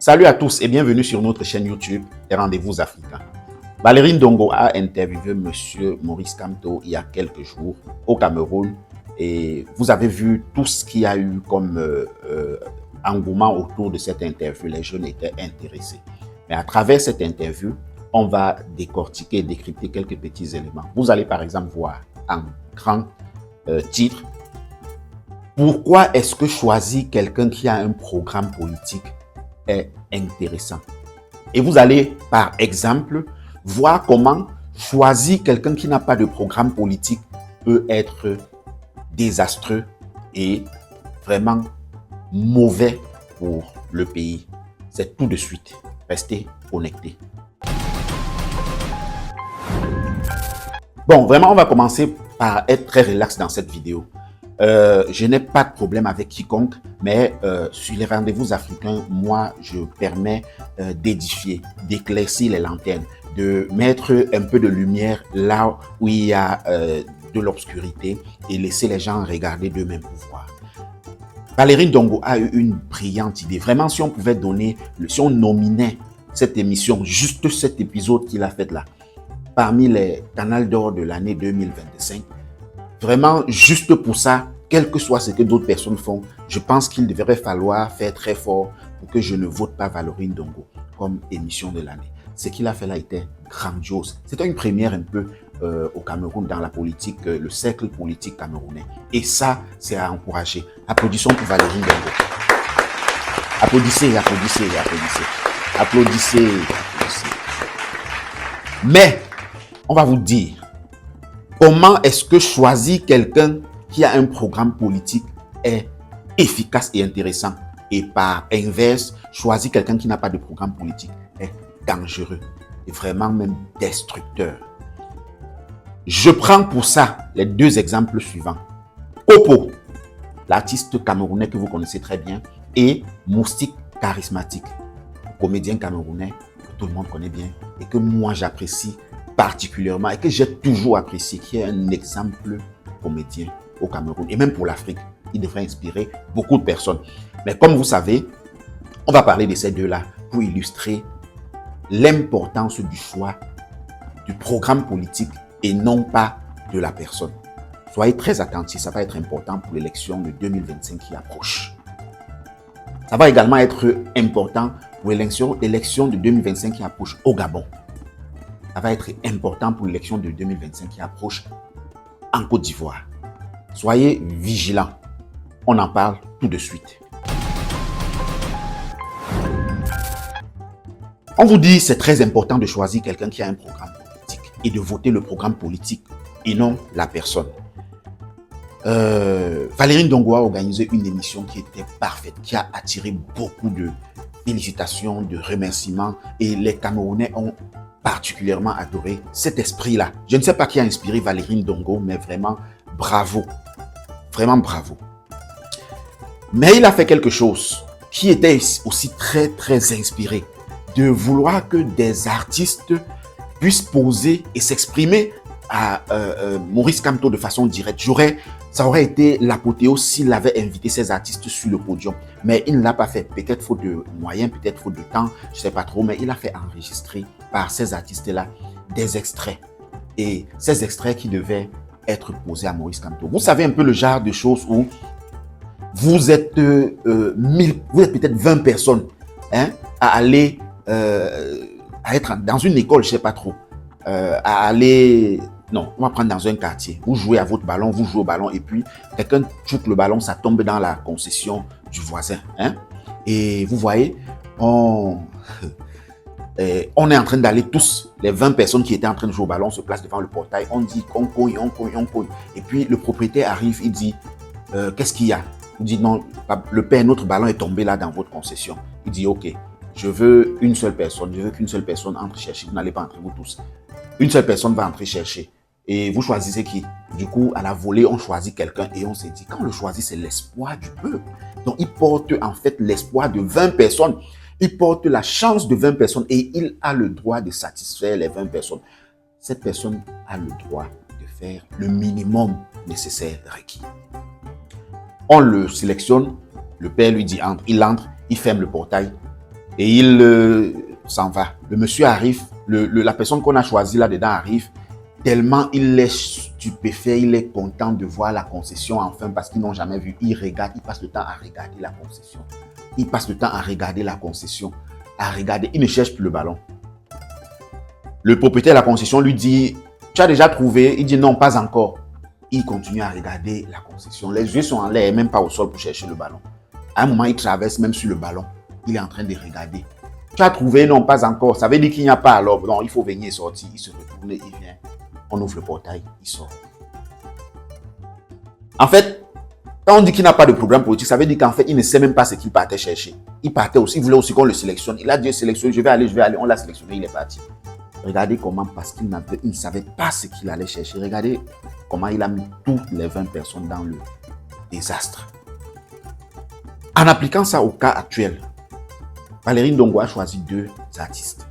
Salut à tous et bienvenue sur notre chaîne YouTube, Les Rendez-vous Africains. Valérie Ndongo a interviewé M. Maurice Kamto il y a quelques jours au Cameroun et vous avez vu tout ce qu'il y a eu comme engouement autour de cette interview. Les jeunes étaient intéressés. Mais à travers cette interview, on va décortiquer et décrypter quelques petits éléments. Vous allez par exemple voir en grand titre « Pourquoi est-ce que choisir quelqu'un qui a un programme politique est intéressant ?» Et vous allez par exemple voir comment choisir quelqu'un qui n'a pas de programme politique peut être désastreux et vraiment mauvais pour le pays. C'est tout de suite. Restez connectés. Bon, vraiment, on va commencer par être très relax dans cette vidéo. Je n'ai pas de problème avec quiconque, mais sur les rendez-vous africains, moi, je permets d'édifier, d'éclaircir les lanternes, de mettre un peu de lumière là où il y a de l'obscurité et laisser les gens regarder d'eux-mêmes pour voir. Valérie Ndongo a eu une brillante idée. Vraiment, si on pouvait donner, si on nominait cette émission, juste cet épisode qu'il a fait là, parmi les canaux d'or de l'année 2025, vraiment, juste pour ça, quel que soit ce que d'autres personnes font, je pense qu'il devrait falloir faire très fort pour que je ne vote pas Valérie Ndongo comme émission de l'année. Ce qu'il a fait là était grandiose. C'était une première un peu au Cameroun, dans la politique, le cercle politique camerounais. Et ça, c'est à encourager. Applaudissons pour Valérie Ndongo. Applaudissez, applaudissez, applaudissez. Applaudissez, applaudissez. Mais, on va vous dire, comment est-ce que choisir quelqu'un qui a un programme politique est efficace et intéressant? Et par inverse, choisir quelqu'un qui n'a pas de programme politique est dangereux et vraiment même destructeur. Je prends pour ça les deux exemples suivants. Opo, l'artiste camerounais que vous connaissez très bien, et Moustique Charismatique, comédien camerounais que tout le monde connaît bien et que moi j'apprécie particulièrement et que j'ai toujours apprécié, qui est un exemple comédien au Cameroun et même pour l'Afrique. Il devrait inspirer beaucoup de personnes. Mais comme vous savez, on va parler de ces deux-là pour illustrer l'importance du choix du programme politique et non pas de la personne. Soyez très attentifs, ça va être important pour l'élection de 2025 qui approche. Ça va également être important pour l'élection de 2025 qui approche au Gabon. Ça va être important pour l'élection de 2025 qui approche en Côte d'Ivoire. Soyez vigilants. On en parle tout de suite. On vous dit c'est très important de choisir quelqu'un qui a un programme politique et de voter le programme politique et non la personne. Valérie Ndongo a organisé une émission qui était parfaite, qui a attiré beaucoup de félicitations, de remerciements et les Camerounais ont particulièrement adoré cet esprit-là. Je ne sais pas qui a inspiré Valérie Ndongo, mais vraiment bravo. Vraiment bravo. Mais il a fait quelque chose qui était aussi très, très inspiré. De vouloir que des artistes puissent poser et s'exprimer à Maurice Kamto de façon directe. Ça aurait été l'apothéose s'il avait invité ces artistes sur le podium. Mais il ne l'a pas fait. Peut-être faute de moyens, peut-être faute de temps, je ne sais pas trop. Mais il a fait enregistrer par ces artistes-là des extraits. Et ces extraits qui devaient être posés à Maurice Kamto. Vous savez un peu le genre de choses où vous êtes peut-être 20 personnes à aller à être dans une école, je ne sais pas trop, à aller, non, on va prendre dans un quartier, vous jouez à votre ballon, vous jouez au ballon et puis quelqu'un choque le ballon, ça tombe dans la concession du voisin. Et vous voyez, on est en train d'aller tous, les 20 personnes qui étaient en train de jouer au ballon se placent devant le portail, on dit on cogne. Et puis le propriétaire arrive, il dit, qu'est-ce qu'il y a? Il dit non, le père, notre ballon est tombé là dans votre concession. Il dit ok. Je veux une seule personne, je veux qu'une seule personne entre chercher. Vous n'allez pas entrer, vous tous. Une seule personne va entrer chercher. Et vous choisissez qui? Du coup, à la volée, on choisit quelqu'un et on s'est dit, quand on le choisit, c'est l'espoir du peuple. Donc, il porte en fait l'espoir de 20 personnes. Il porte la chance de 20 personnes et il a le droit de satisfaire les 20 personnes. Cette personne a le droit de faire le minimum nécessaire requis. On le sélectionne, le père lui dit entre, il entre, il ferme le portail. Et il s'en va. Le monsieur arrive, la personne qu'on a choisie là-dedans arrive, tellement il est stupéfait, il est content de voir la concession enfin parce qu'ils n'ont jamais vu. Il regarde, il passe le temps à regarder la concession. Il passe le temps à regarder la concession, à regarder. Il ne cherche plus le ballon. Le propriétaire de la concession lui dit, tu as déjà trouvé? Il dit non, pas encore. Il continue à regarder la concession. Les yeux sont en l'air, même pas au sol pour chercher le ballon. À un moment, il traverse même sur le ballon. Il est en train de regarder. Tu as trouvé? Non, pas encore. Ça veut dire qu'il n'y a pas alors. Non, il faut venir sortir. Il se retourne, il vient. On ouvre le portail, il sort. En fait, quand on dit qu'il n'a pas de programme politique, ça veut dire qu'en fait, il ne sait même pas ce qu'il partait chercher. Il partait aussi, il voulait aussi qu'on le sélectionne. Il a dit sélectionne, je vais aller. On l'a sélectionné, il est parti. Regardez comment, parce qu'il ne savait pas ce qu'il allait chercher. Regardez comment il a mis toutes les 20 personnes dans le désastre. En appliquant ça au cas actuel, Valérie Ndongo a choisi 2 artistes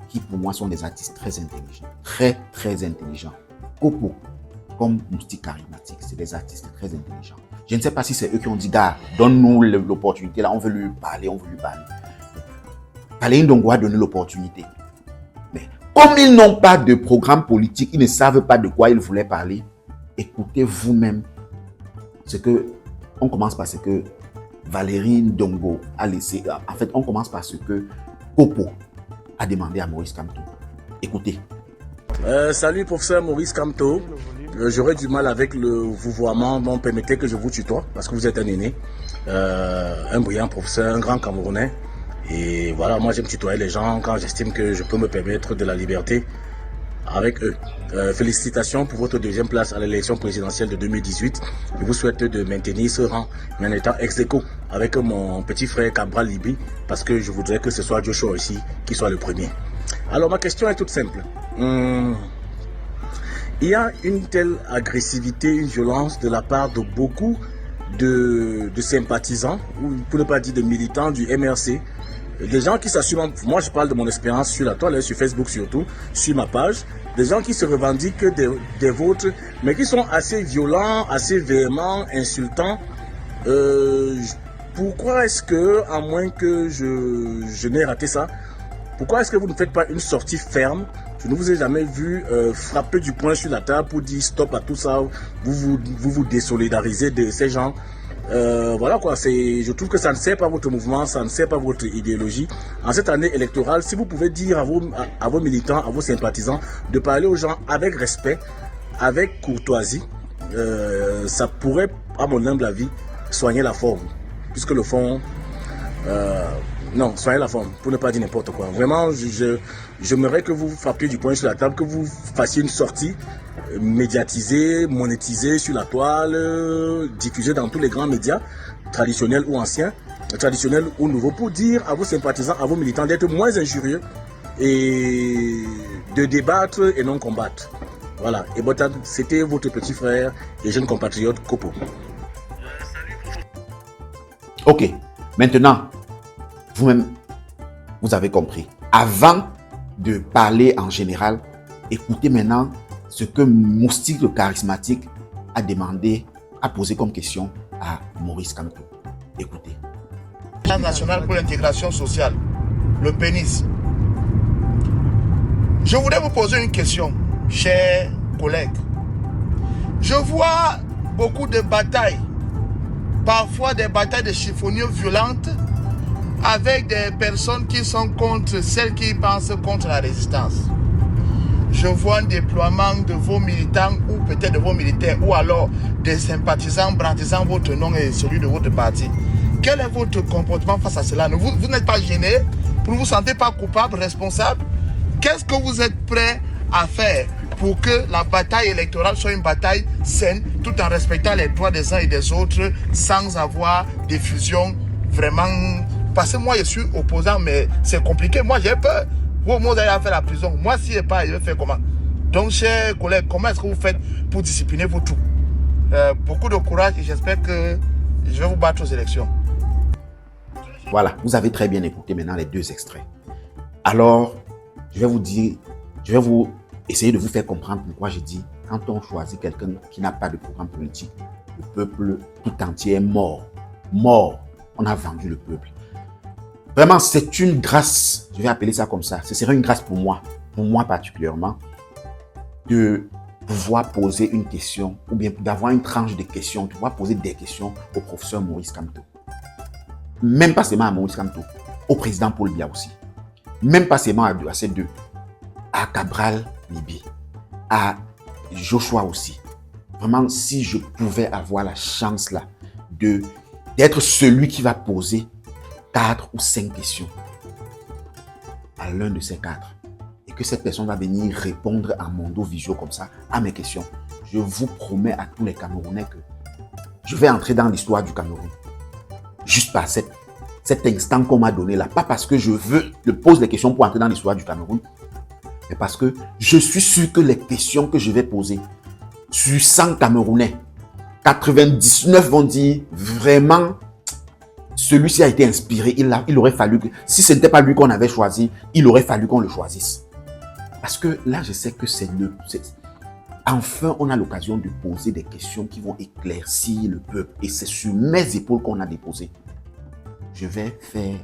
qui pour moi sont des artistes très intelligents. Très intelligents. Kopo, comme Moustique Charismatique, c'est des artistes très intelligents. Je ne sais pas si c'est eux qui ont dit, gars, donne-nous l'opportunité, là, on veut lui parler. Valérie Ndongo a donné l'opportunité. Mais comme ils n'ont pas de programme politique, ils ne savent pas de quoi ils voulaient parler, écoutez vous-même ce que, on commence par ce que Valérie Ndongo a laissé, en fait, on commence par ce que Kopo a demandé à Maurice Kamto. Écoutez. Salut professeur Maurice Kamto. J'aurais du mal avec le vouvoiement, donc permettez que je vous tutoie parce que vous êtes un aîné, un brillant professeur, un grand Camerounais. Et voilà, moi j'aime tutoyer les gens quand j'estime que je peux me permettre de la liberté avec eux. Félicitations pour votre 2e place à l'élection présidentielle de 2018. Je vous souhaite de maintenir ce rang, mais en étant ex-aequo avec mon petit frère Cabral Libi, parce que je voudrais que ce soit Joshua ici qui soit le premier. Alors ma question est toute simple. Il y a une telle agressivité, une violence de la part de beaucoup de sympathisants, ou pour ne pas dire de militants du MRC, des gens qui s'assument, moi je parle de mon expérience sur la toile, sur Facebook surtout, sur ma page, des gens qui se revendiquent des vôtres, mais qui sont assez violents, assez véhéments, insultants. Pourquoi est-ce que, à moins que je n'ai raté ça, pourquoi est-ce que vous ne faites pas une sortie ferme? Je ne vous ai jamais vu frapper du poing sur la table pour dire stop à tout ça. Vous désolidarisez de ces gens. Voilà quoi, je trouve que ça ne sert pas votre mouvement, ça ne sert pas votre idéologie. En cette année électorale, si vous pouvez dire à vos militants, à vos sympathisants, de parler aux gens avec respect, avec courtoisie, ça pourrait, à mon humble avis, soigner la forme. Puisque le fond... non, soyez la forme, pour ne pas dire n'importe quoi. Vraiment, j'aimerais que vous frappiez du poing sur la table, que vous fassiez une sortie médiatisée, monétisée sur la toile, diffusée dans tous les grands médias, traditionnels ou anciens, traditionnels ou nouveaux, pour dire à vos sympathisants, à vos militants d'être moins injurieux et de débattre et non combattre. Voilà, et Botan, c'était votre petit frère et jeune compatriote Kopo. Ok, maintenant, vous-même, vous avez compris. Avant de parler en général, écoutez maintenant ce que Moustique le Charismatique a demandé, a posé comme question à Maurice Kamto. Écoutez. Plan national pour l'intégration sociale, le PENIS. Je voudrais vous poser une question, chers collègues. Je vois beaucoup de batailles, parfois des batailles de chiffonniers violentes, avec des personnes qui sont contre celles qui pensent contre la résistance. Je vois un déploiement de vos militants ou peut-être de vos militaires ou alors des sympathisants brandissant votre nom et celui de votre parti. Quel est votre comportement face à cela? Vous n'êtes pas gêné? Vous ne vous sentez pas coupable, responsable? Qu'est-ce que vous êtes prêt à faire pour que la bataille électorale soit une bataille saine tout en respectant les droits des uns et des autres sans avoir des fusions vraiment... Parce que moi, je suis opposant, mais c'est compliqué. Moi, j'ai peur. Vous, vous allez faire la prison. Moi, si je n'ai pas, je vais faire comment? Donc, chers collègues, comment est-ce que vous faites pour discipliner vos troupes? Beaucoup de courage et j'espère que je vais vous battre aux élections. Voilà, vous avez très bien écouté maintenant les 2 extraits. Alors, je vais vous dire, je vais vous essayer de vous faire comprendre pourquoi je dis, quand on choisit quelqu'un qui n'a pas de programme politique, le peuple tout entier est mort. Mort. On a vendu le peuple. Vraiment, c'est une grâce, je vais appeler ça comme ça. Ce serait une grâce pour moi particulièrement, de pouvoir poser une question ou bien d'avoir une tranche de questions, de pouvoir poser des questions au professeur Maurice Kamto. Même pas seulement à Maurice Kamto, au président Paul Biya aussi. Même pas seulement à ces deux, à Cabral Libi, à Joshua aussi. Vraiment, si je pouvais avoir la chance là d'être celui qui va poser 4 ou 5 questions à l'un de ces 4 et que cette personne va venir répondre en mondo visio comme ça à mes questions, je vous promets à tous les Camerounais que je vais entrer dans l'histoire du Cameroun juste par cet instant qu'on m'a donné là. Pas parce que je pose les questions pour entrer dans l'histoire du Cameroun, mais parce que je suis sûr que les questions que je vais poser sur 100 Camerounais, 99 vont dire vraiment celui-ci a été inspiré. Il aurait fallu que, si ce n'était pas lui qu'on avait choisi, il aurait fallu qu'on le choisisse. Parce que là, je sais que enfin, on a l'occasion de poser des questions qui vont éclaircir le peuple. Et c'est sur mes épaules qu'on a déposé. Je vais faire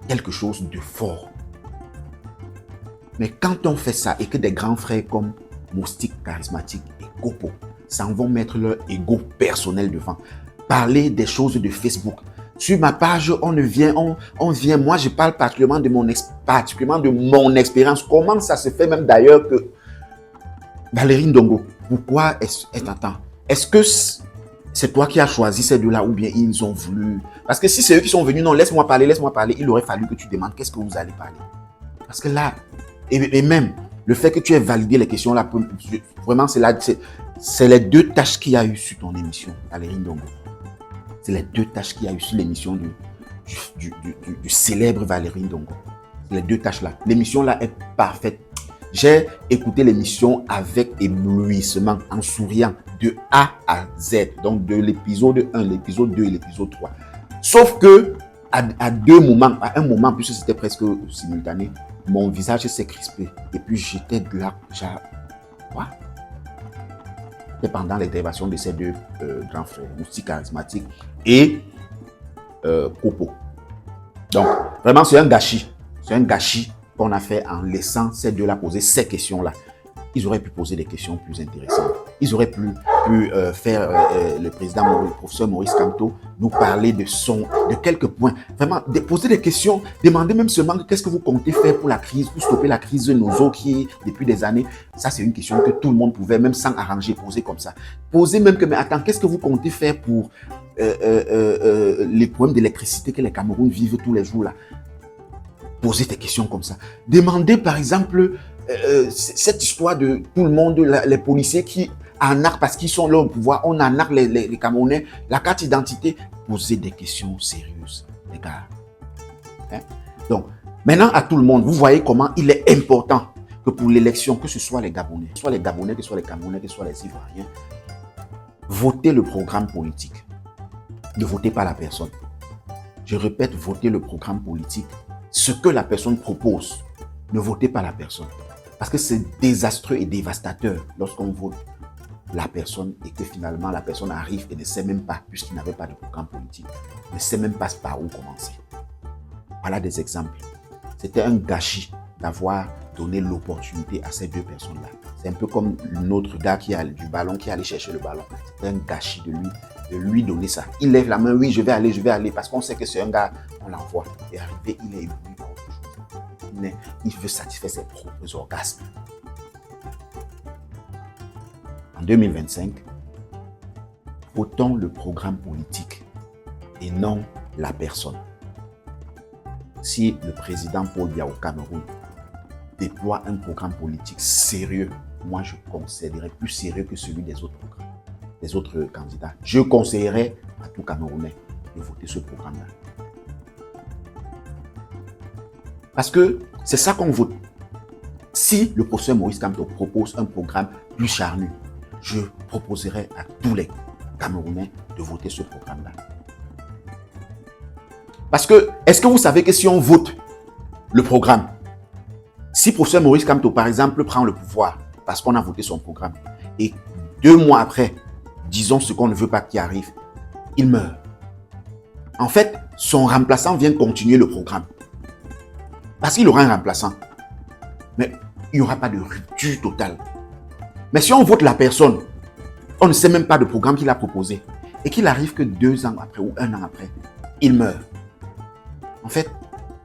quelque chose de fort. Mais quand on fait ça et que des grands frères comme Moustique Charismatique et Kopo s'en vont mettre leur ego personnel devant, parler des choses de Facebook. Sur ma page, on vient, moi je parle particulièrement de mon expérience. Comment ça se fait même d'ailleurs que Valérie Ndongo, pourquoi est-ce que c'est toi qui as choisi ces deux-là ou bien ils ont voulu? Parce que si c'est eux qui sont venus, non, laisse-moi parler, il aurait fallu que tu demandes qu'est-ce que vous allez parler. Parce que là, et même le fait que tu aies validé les questions là, vraiment c'est les 2 tâches qu'il y a eu sur ton émission, Valérie Ndongo. C'est les 2 tâches qu'il y a eu sur l'émission du célèbre Valérie Ndongo. Les 2 tâches là. L'émission là est parfaite. J'ai écouté l'émission avec éblouissement, en souriant de A à Z. Donc de l'épisode 1, l'épisode 2 et l'épisode 3. Sauf que à un moment, puisque c'était presque simultané, mon visage s'est crispé. Et puis j'étais de là, quoi? C'était pendant l'intervention de ces 2 grands frères, Moustique Charismatique et Kopo. Donc, vraiment, c'est un gâchis. C'est un gâchis qu'on a fait en laissant ces 2-là poser ces questions-là. Ils auraient pu poser des questions plus intéressantes. Ils auraient pu faire le président, le professeur Maurice Kamto, nous parler de quelques points. Vraiment, poser des questions, demander même seulement qu'est-ce que vous comptez faire pour la crise, pour stopper la crise de nos eaux qui est depuis des années. Ça, c'est une question que tout le monde pouvait, même sans arranger, poser comme ça. Poser même que, mais attends, qu'est-ce que vous comptez faire pour les problèmes d'électricité que les Camerounais vivent tous les jours là? Poser des questions comme ça. Demander, par exemple, cette histoire de tout le monde, les policiers qui arnaquent parce qu'ils sont là au pouvoir, on arnaque les Camerounais, la carte d'identité. Poser des questions sérieuses, les gars. Hein? Donc, maintenant à tout le monde, vous voyez comment il est important que pour l'élection, que ce soit les Gabonais, que ce soit les Gabonais, que ce soit les Camerounais, que ce soit les Ivoiriens, votez le programme politique. Ne votez pas la personne. Je répète, votez le programme politique. Ce que la personne propose, ne votez pas la personne. Parce que c'est désastreux et dévastateur lorsqu'on vote la personne et que finalement la personne arrive et ne sait même pas, puisqu'il n'avait pas de programme politique, ne sait même pas par où commencer. Voilà des exemples. C'était un gâchis d'avoir donné l'opportunité à ces 2 personnes-là. C'est un peu comme l'autre gars du ballon qui allait chercher le ballon. C'était un gâchis de lui donner ça. Il lève la main, oui, je vais aller, parce qu'on sait que c'est un gars, on l'envoie. Et arrivé, il est ébloui par autre chose. Il veut satisfaire ses propres orgasmes. En 2025, votons le programme politique et non la personne. Si le président Paul Biya au Cameroun déploie un programme politique sérieux, moi je considérerais plus sérieux que celui des autres programmes, des autres candidats. Je conseillerais à tout Camerounais de voter ce programme-là. Parce que c'est ça qu'on vote. Si le professeur Maurice Kamto propose un programme plus charnu, je proposerai à tous les Camerounais de voter ce programme-là. Parce que, est-ce que vous savez que si on vote le programme, si le professeur Maurice Kamto, par exemple, prend le pouvoir parce qu'on a voté son programme, et 2 mois après, disons ce qu'on ne veut pas qu'il arrive, il meurt. En fait, son remplaçant vient continuer le programme. Parce qu'il aura un remplaçant. Mais il n'y aura pas de rupture totale. Mais si on vote la personne, on ne sait même pas de programme qu'il a proposé, et qu'il arrive que 2 ans après ou 1 an après, il meurt. En fait,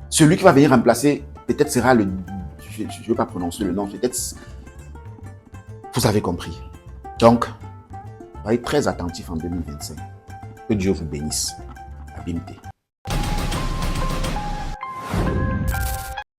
celui qui va venir remplacer, peut-être sera le... Je ne veux pas prononcer le nom, peut-être... Vous avez compris. Donc, soyez très attentifs en 2025. Que Dieu vous bénisse. Abimté.